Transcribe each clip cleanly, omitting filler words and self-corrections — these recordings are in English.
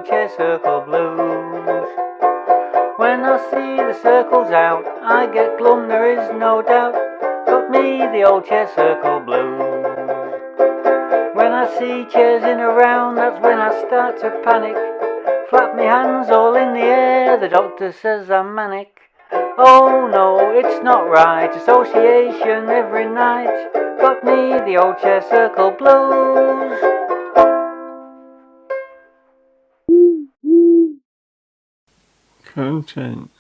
old chair circle blues. When I see the circles out, I get glum, there is no doubt. Got me the old chair circle blues. When I see chairs in a round, that's when I start to panic. Flap me hands all in the air, the doctor says I'm manic. Oh no, it's not right, association every night. Got me the old chair circle blues. Content.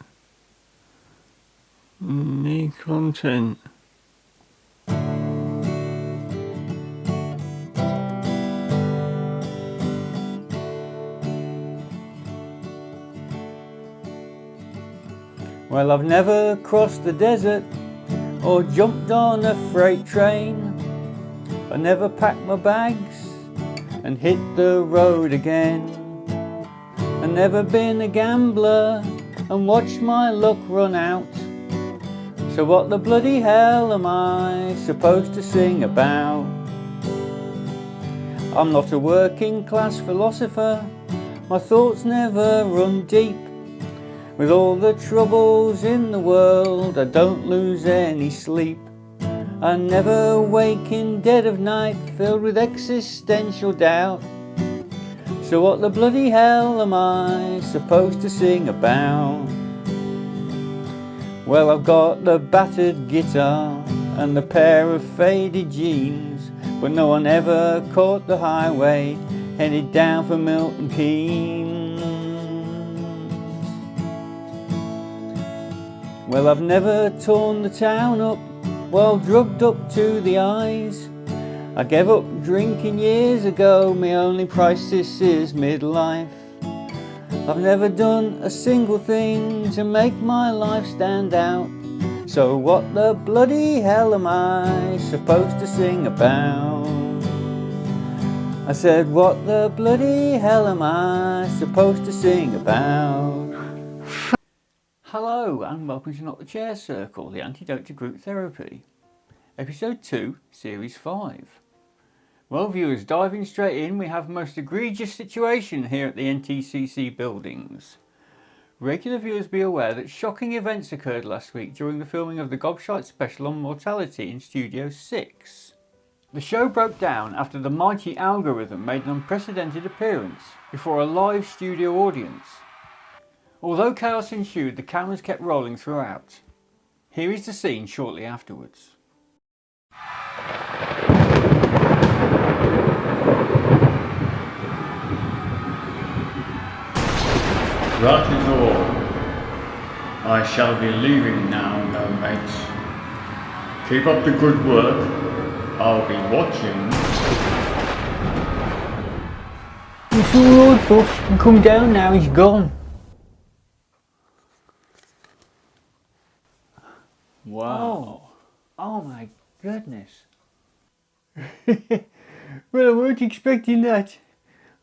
Need content. Well, I've never crossed the desert or jumped on a freight train. I never packed my bags and hit the road again. I've never been a gambler and watched my luck run out. So what the bloody hell am I supposed to sing about? I'm not a working class philosopher, my thoughts never run deep. With all the troubles in the world, I don't lose any sleep. I never wake in dead of night, filled with existential doubt. So what the bloody hell am I supposed to sing about? Well, I've got the battered guitar and the pair of faded jeans, but no one ever caught the highway headed down for Milton Keynes. Well, I've never torn the town up, well drugged up to the eyes. I gave up drinking years ago, my only crisis is midlife. I've never done a single thing to make my life stand out. So what the bloody hell am I supposed to sing about? I said, what the bloody hell am I supposed to sing about? Hello and welcome to Not the Chair Circle, the antidote to group therapy. Episode 2, Series 5. Well viewers, diving straight in, we have a most egregious situation here at the NTCC buildings. Regular viewers be aware that shocking events occurred last week during the filming of the Gobshite special on mortality in Studio 6. The show broke down after the mighty algorithm made an unprecedented appearance before a live studio audience. Although chaos ensued, the cameras kept rolling throughout. Here is the scene shortly afterwards. That is all. I shall be leaving now, no mates. Keep up the good work. I'll be watching. It's alright, boss, you can come down now, he's gone. Wow. Oh my goodness. Well, I weren't expecting that.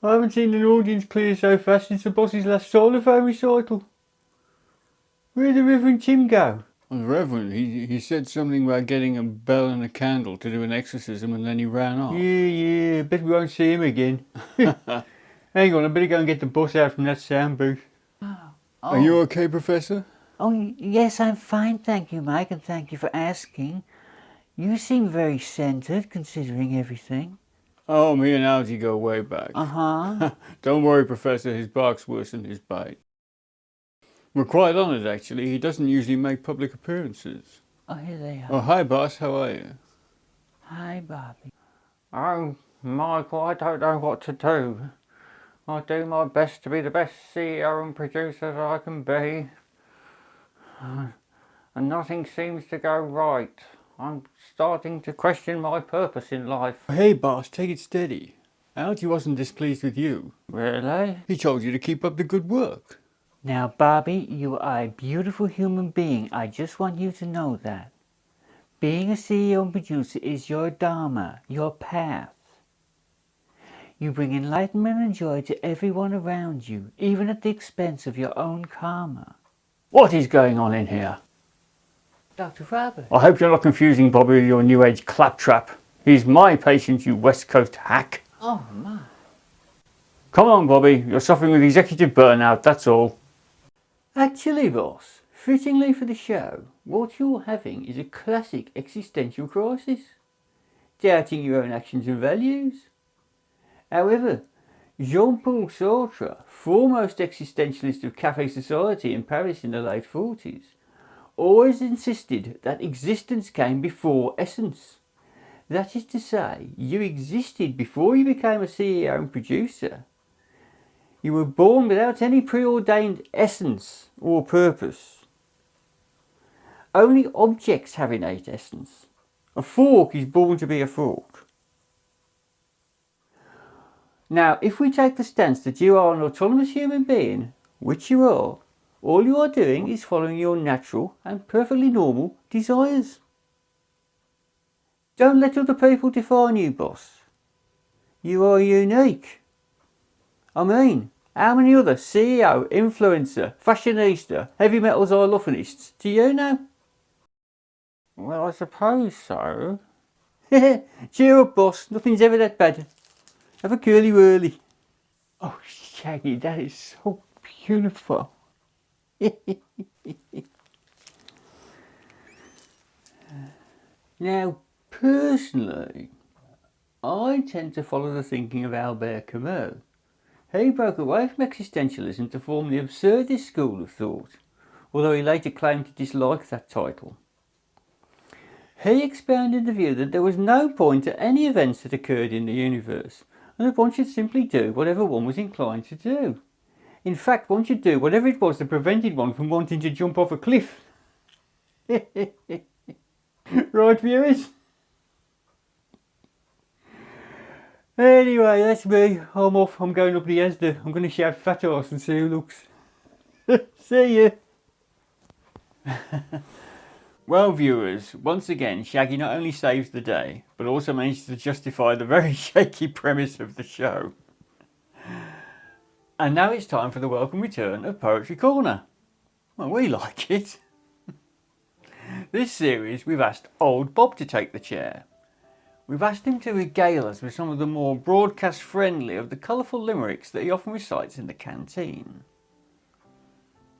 I haven't seen an audience clear so fast since the boss's last xylophone recital. Where'd the Reverend Tim go? Well, the Reverend, he said something about getting a bell and a candle to do an exorcism and then he ran off. Yeah, bet we won't see him again. Hang on, I better go and get the boss out from that sound booth. Are you okay, Professor? Oh, yes, I'm fine, thank you, Mike, and thank you for asking. You seem very centered, considering everything. Oh, me and Algie go way back. Uh-huh. Don't worry, Professor, his bark's worse than his bite. We're quite honoured, actually. He doesn't usually make public appearances. Oh, here they are. Oh, hi, boss. How are you? Hi, Bobby. Oh, Michael, I don't know what to do. I do my best to be the best CEO and producer that I can be. And nothing seems to go right. I'm starting to question my purpose in life. Hey, boss, take it steady. Algie wasn't displeased with you. Really? He told you to keep up the good work. Now, Bobby, you are a beautiful human being. I just want you to know that. Being a CEO and producer is your dharma, your path. You bring enlightenment and joy to everyone around you, even at the expense of your own karma. What is going on in here? Dr. Robert. I hope you're not confusing Bobby with your new age claptrap. He's my patient, you West Coast hack. Oh, my. Come on, Bobby, you're suffering with executive burnout, that's all. Actually, boss, fittingly for the show, what you're having is a classic existential crisis. Doubting your own actions and values. However, Jean-Paul Sartre, foremost existentialist of cafe society in Paris in the late 40s, always insisted that existence came before essence. That is to say, you existed before you became a CEO and producer. You were born without any preordained essence or purpose. Only objects have innate essence. A fork is born to be a fork. Now, if we take the stance that you are an autonomous human being, which you are, all you are doing is following your natural and perfectly normal desires. Don't let other people define you, boss. You are unique. I mean, how many other CEO, influencer, fashionista, heavy metal xylophonists do you know? Well, I suppose so. Cheer up, boss. Nothing's ever that bad. Have a curly whirly. Oh, Shaggy, that is so beautiful. Now, personally, I tend to follow the thinking of Albert Camus. He broke away from existentialism to form the absurdist school of thought, although he later claimed to dislike that title. He expounded the view that there was no point to any events that occurred in the universe, and that one should simply do whatever one was inclined to do. In fact, one should do whatever it was that prevented one from wanting to jump off a cliff. Right, viewers? Anyway, that's me. I'm off. I'm going up the Asda. I'm going to shout fat arse and see who looks. See ya. Well, viewers, once again, Shaggy not only saves the day, but also manages to justify the very shaky premise of the show. And now it's time for the welcome return of Poetry Corner. Well, we like it. This series, we've asked Old Bob to take the chair. We've asked him to regale us with some of the more broadcast friendly of the colourful limericks that he often recites in the canteen.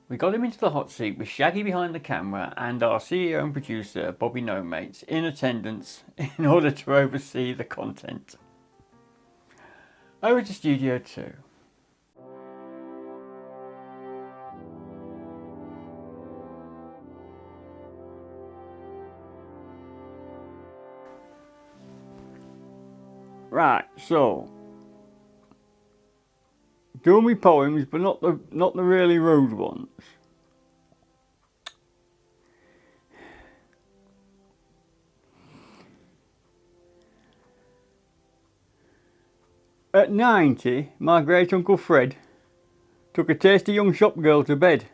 We got him into the hot seat with Shaggy behind the camera and our CEO and producer, Bobby No Mates, in attendance in order to oversee the content. Over to Studio 2. Right, so do me poems, but not the really rude ones. At 90, my great uncle Fred took a tasty young shop girl to bed.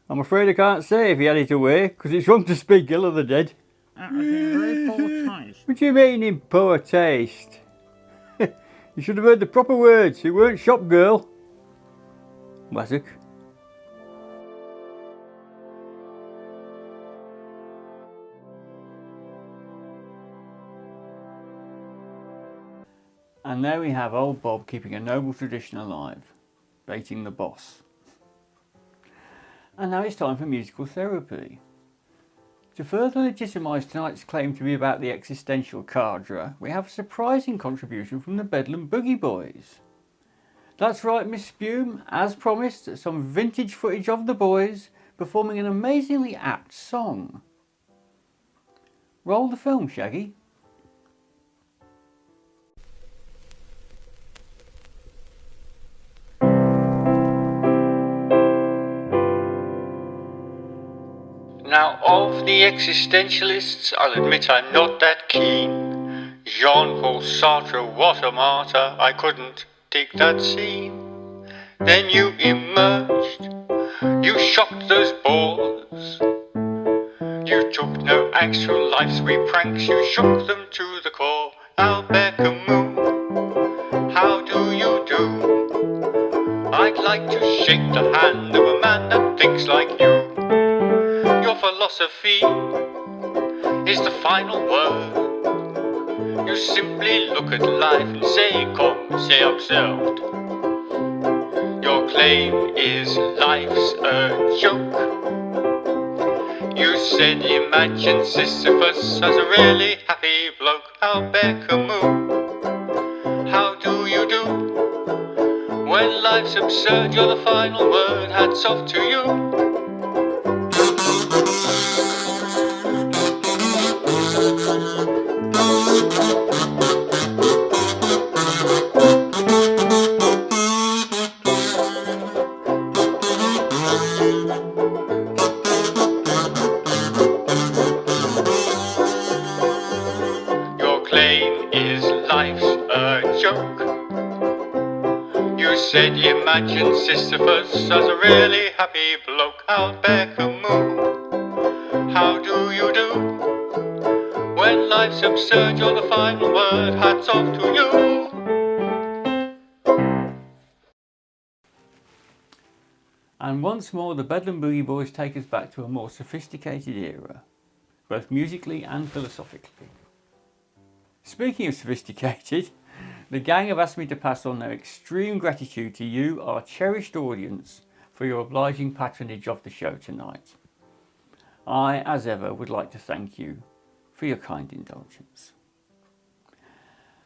I'm afraid I can't say if he had it away, 'cause it's wrong to speak ill of the dead. That was in very poor taste. What do you mean in poor taste? You should have heard the proper words. It weren't shop girl. Wassock. And there we have old Bob keeping a noble tradition alive, baiting the boss. And now it's time for musical therapy. To further legitimise tonight's claim to be about the existential cadre, we have a surprising contribution from the Bedlam Boogie Boys. That's right, Miss Spume, as promised, some vintage footage of the boys performing an amazingly apt song. Roll the film, Shaggy. Now of the existentialists, I'll admit I'm not that keen. Jean-Paul Sartre, what a martyr, I couldn't dig that scene. Then you emerged, you shocked those bores. You took no actual life's wee pranks, you shook them to the core. Albert Camus, how do you do? I'd like to shake the hand of a man that thinks like you. Your philosophy is the final word. You simply look at life and say, comme c'est absurd. Your claim is life's a joke. You said you imagined Sisyphus as a really happy bloke. How Beckham, how do you do? When life's absurd, you're the final word. Hats off to you. Your claim is life's a joke. You said you imagined Sisyphus as a really happy bloke. How Beckham, how do you do? When life's absurd, you're the final word. Hats off to you. And once more, the Bedlam Boogie Boys take us back to a more sophisticated era, both musically and philosophically. Speaking of sophisticated, the gang have asked me to pass on their extreme gratitude to you, our cherished audience, for your obliging patronage of the show tonight. I, as ever, would like to thank you for your kind indulgence.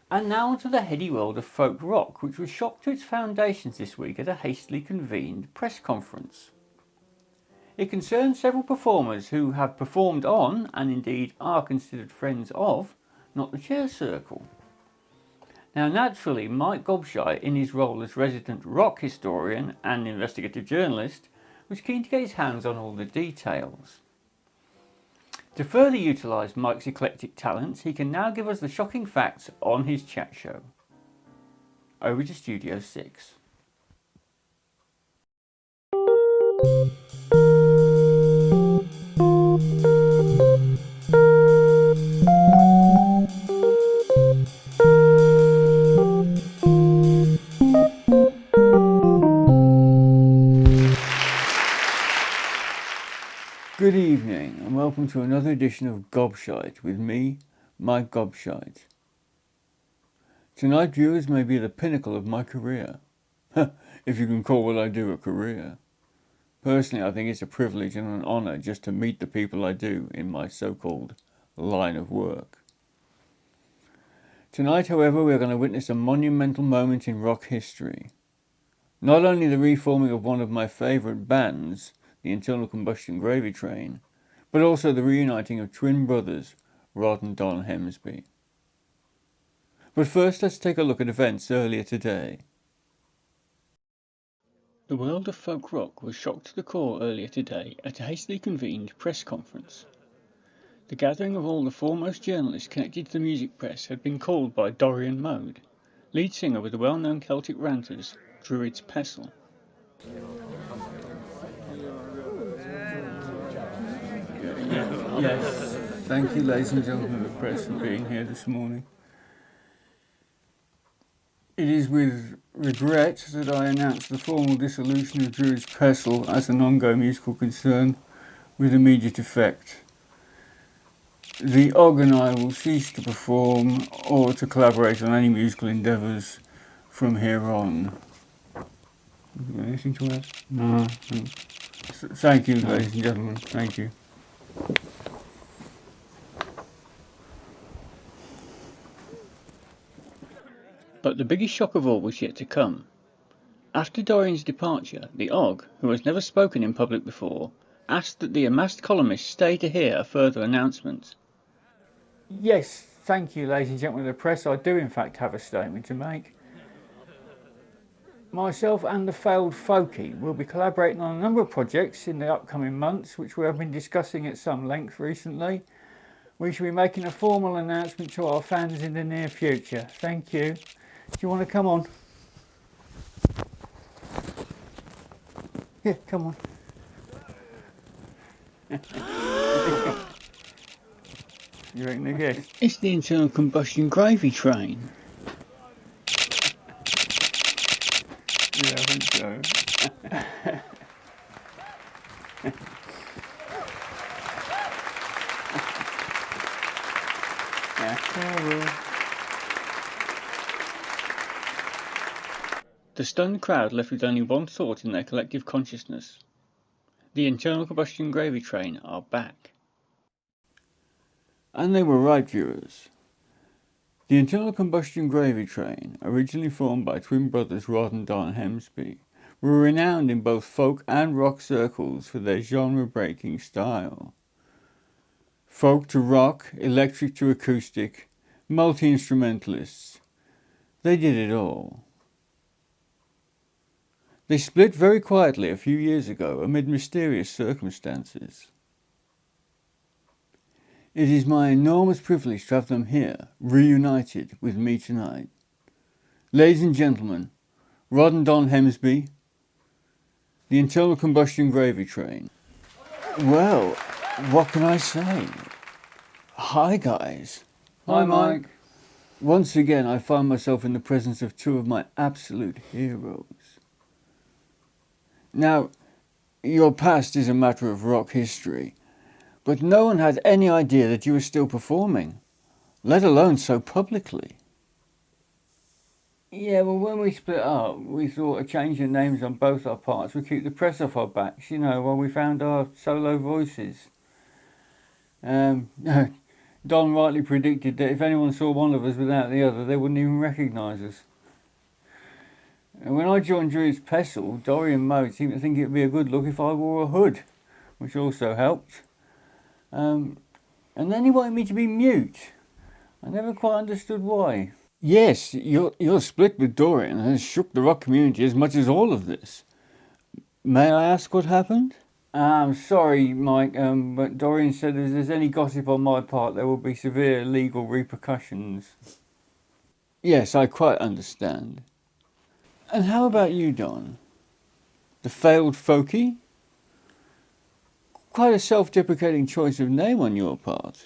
And now onto the heady world of folk rock, which was shocked to its foundations this week at a hastily convened press conference. It concerns several performers who have performed on, and indeed are considered friends of, Not the Chair Circle. Now naturally, Mike Gobshite, in his role as resident rock historian and investigative journalist, was keen to get his hands on all the details. To further utilise Mike's eclectic talents, he can now give us the shocking facts on his chat show. Over to Studio 6. Good evening and welcome to another edition of Gobshite with me, Mike Gobshite. Tonight viewers may be the pinnacle of my career, if you can call what I do a career. Personally, I think it's a privilege and an honour just to meet the people I do in my so-called line of work. Tonight, however, we are going to witness a monumental moment in rock history. Not only the reforming of one of my favourite bands, the Internal Combustion Gravy Train, but also the reuniting of twin brothers, Rod and Don Hemsby. But first, let's take a look at events earlier today. The world of folk rock was shocked to the core earlier today at a hastily convened press conference. The gathering of all the foremost journalists connected to the music press had been called by Dorian Mode, lead singer with the well-known Celtic ranters, Druids Pestle. Yes, thank you ladies and gentlemen of the press for being here this morning. It is with regret that I announce the formal dissolution of Druids Pestle as an ongoing musical concern with immediate effect. The Og and I will cease to perform or to collaborate on any musical endeavours from here on. Anything to add? No. Thank you, ladies and gentlemen. Thank you. But the biggest shock of all was yet to come. After Dorian's departure, the Og, who has never spoken in public before, asked that the amassed columnists stay to hear a further announcement. Yes, thank you, ladies and gentlemen of the press. I do in fact have a statement to make. Myself and the failed Folkie will be collaborating on a number of projects in the upcoming months, which we have been discussing at some length recently. We shall be making a formal announcement to our fans in the near future. Thank you. Do you want to come on? Yeah, come on. You reckon they guess? It's the Internal Combustion Gravy Train. Yeah, I think so. The stunned crowd left with only one thought in their collective consciousness. The internal combustion gravy train are back. And they were right, viewers. The internal combustion gravy train, originally formed by twin brothers Rod and Don Hemsby, were renowned in both folk and rock circles for their genre-breaking style. Folk to rock, electric to acoustic, multi-instrumentalists. They did it all. They split very quietly a few years ago amid mysterious circumstances. It is my enormous privilege to have them here, reunited with me tonight. Ladies and gentlemen, Rod and Don Hemsby, the internal combustion gravy train. Well, what can I say? Hi guys. Hi, Mike. Once again I find myself in the presence of two of my absolute heroes. Now, your past is a matter of rock history, but no one had any idea that you were still performing, let alone so publicly. Yeah, well, when we split up, we thought of changing names on both our parts would keep the press off our backs, while we found our solo voices. Don rightly predicted that if anyone saw one of us without the other, they wouldn't even recognise us. And when I joined Drew's Pestle, Dory and Mo seemed to think it would be a good look if I wore a hood, which also helped. And then he wanted me to be mute. I never quite understood why. Yes, your split with Dorian has shook the rock community as much as all of this. May I ask what happened? I'm sorry, Mike, but Dorian said if there's any gossip on my part, there will be severe legal repercussions. Yes, I quite understand. And how about you, Don? The failed folkie? Quite a self-deprecating choice of name on your part.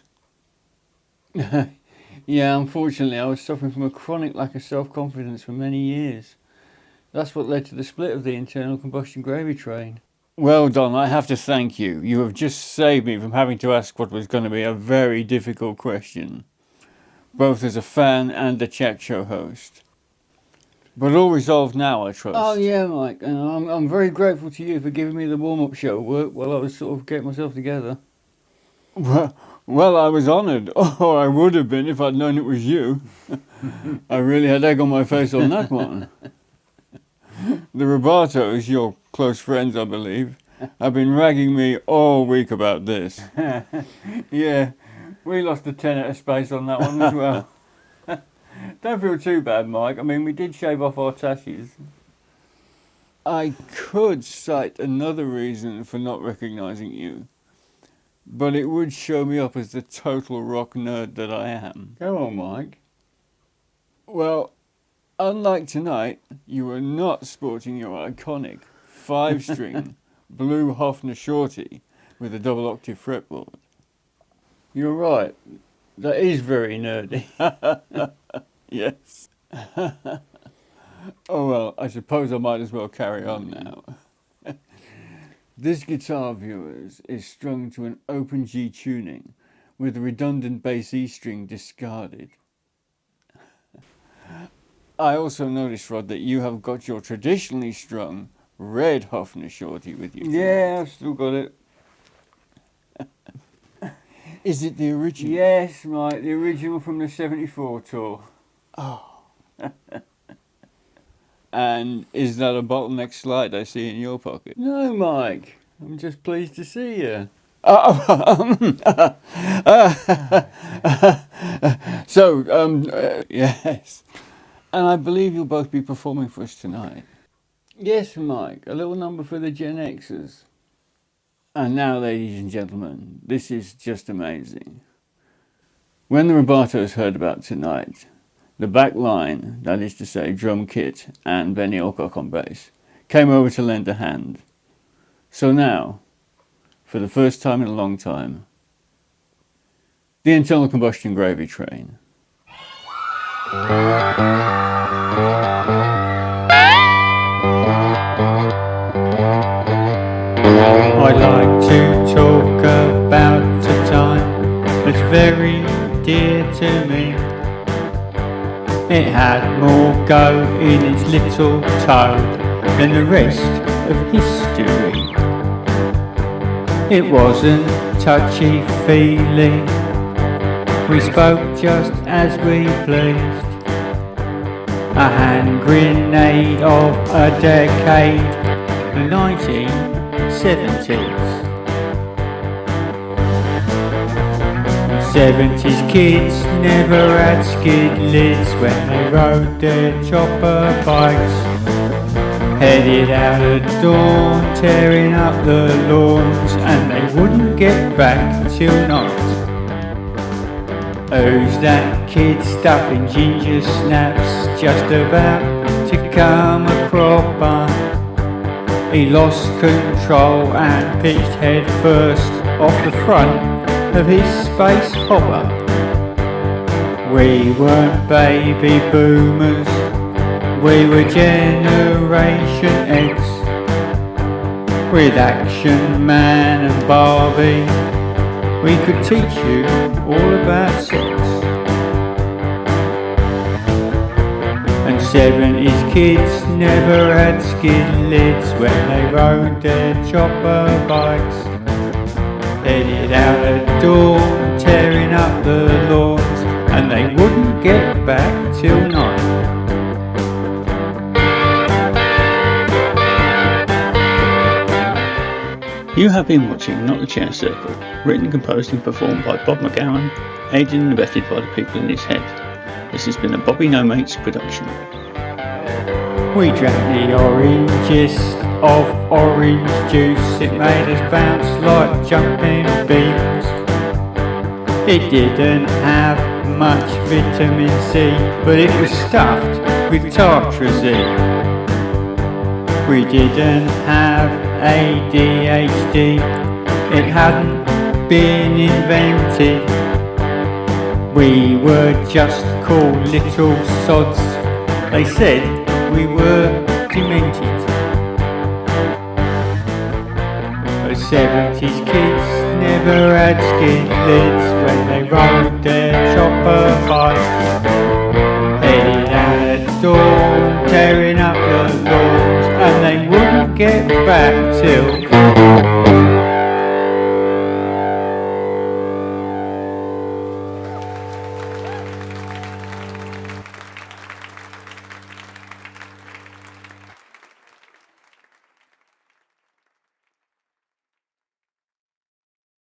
Yeah, unfortunately, I was suffering from a chronic lack of self-confidence for many years. That's what led to the split of the internal combustion gravy train. Well, Don, I have to thank you. You have just saved me from having to ask what was going to be a very difficult question, both as a fan and a chat show host. But all resolved now, I trust. Oh yeah, Mike, and I'm very grateful to you for giving me the warm-up show work while I was sort of getting myself together. Well, I was honoured. Oh, I would have been if I'd known it was you. I really had egg on my face on that one. The Robertos, your close friends, I believe, have been ragging me all week about this. Yeah, we lost a tenet of space on that one as well. Don't feel too bad, Mike. I mean, we did shave off our tashes. I could cite another reason for not recognising you, but it would show me up as the total rock nerd that I am. Go on, Mike. Well, unlike tonight, you were not sporting your iconic 5-string blue Hofner Shorty with a double octave fretboard. You're right. That is very nerdy. Yes. Oh well, I suppose I might as well carry on now. This guitar, viewers, is strung to an open G tuning with the redundant bass E string discarded. I also noticed, Rod, that you have got your traditionally strung red Hofner Shorty with you. Yeah, I've still got it. Is it the original? Yes, Mike, the original from the 74 tour. Oh. And is that a bottleneck slide I see in your pocket? No, Mike. I'm just pleased to see you. Yes. And I believe you'll both be performing for us tonight. Yes, Mike. A little number for the Gen Xers. And now, ladies and gentlemen, this is just amazing. When the Robertos heard about tonight, the back line, that is to say drum kit and Benny Alcock on bass, came over to lend a hand. So now, for the first time in a long time, the internal combustion gravy train. I'd like to talk about a time that's very dear to me. It had more go in its little toe than the rest of history. It wasn't touchy-feely, we spoke just as we pleased. A hand grenade of a decade, the 1970s. 70s kids never had skid lids when they rode their chopper bikes. Headed out at dawn, tearing up the lawns, and they wouldn't get back till night. Who's that kid stuffing ginger snaps, just about to come a cropper? He lost control and pitched head first off the front of his space hopper. We weren't baby boomers, we were Generation X. With Action Man and Barbie, we could teach you all about sex. And 70s kids never had skid lids when they rode their chopper bikes. Headed out at dawn, tearing up the lawns, and they wouldn't get back till night. You have been watching Not the Chair Circle, written, composed and performed by Bob McGowan, aided and abetted by the people in his head. This has been a Bobby No Mates production. We drank the orangest of orange juice, it made us bounce like jumping beans. It didn't have much vitamin C, but it was stuffed with tartrazine. We didn't have ADHD, it hadn't been invented. We were just cool little sods, they said we were demented. The 70s kids never had skid lids when they rode their chopper bikes. Headed out at dawn, tearing up the lawns, and they wouldn't get back till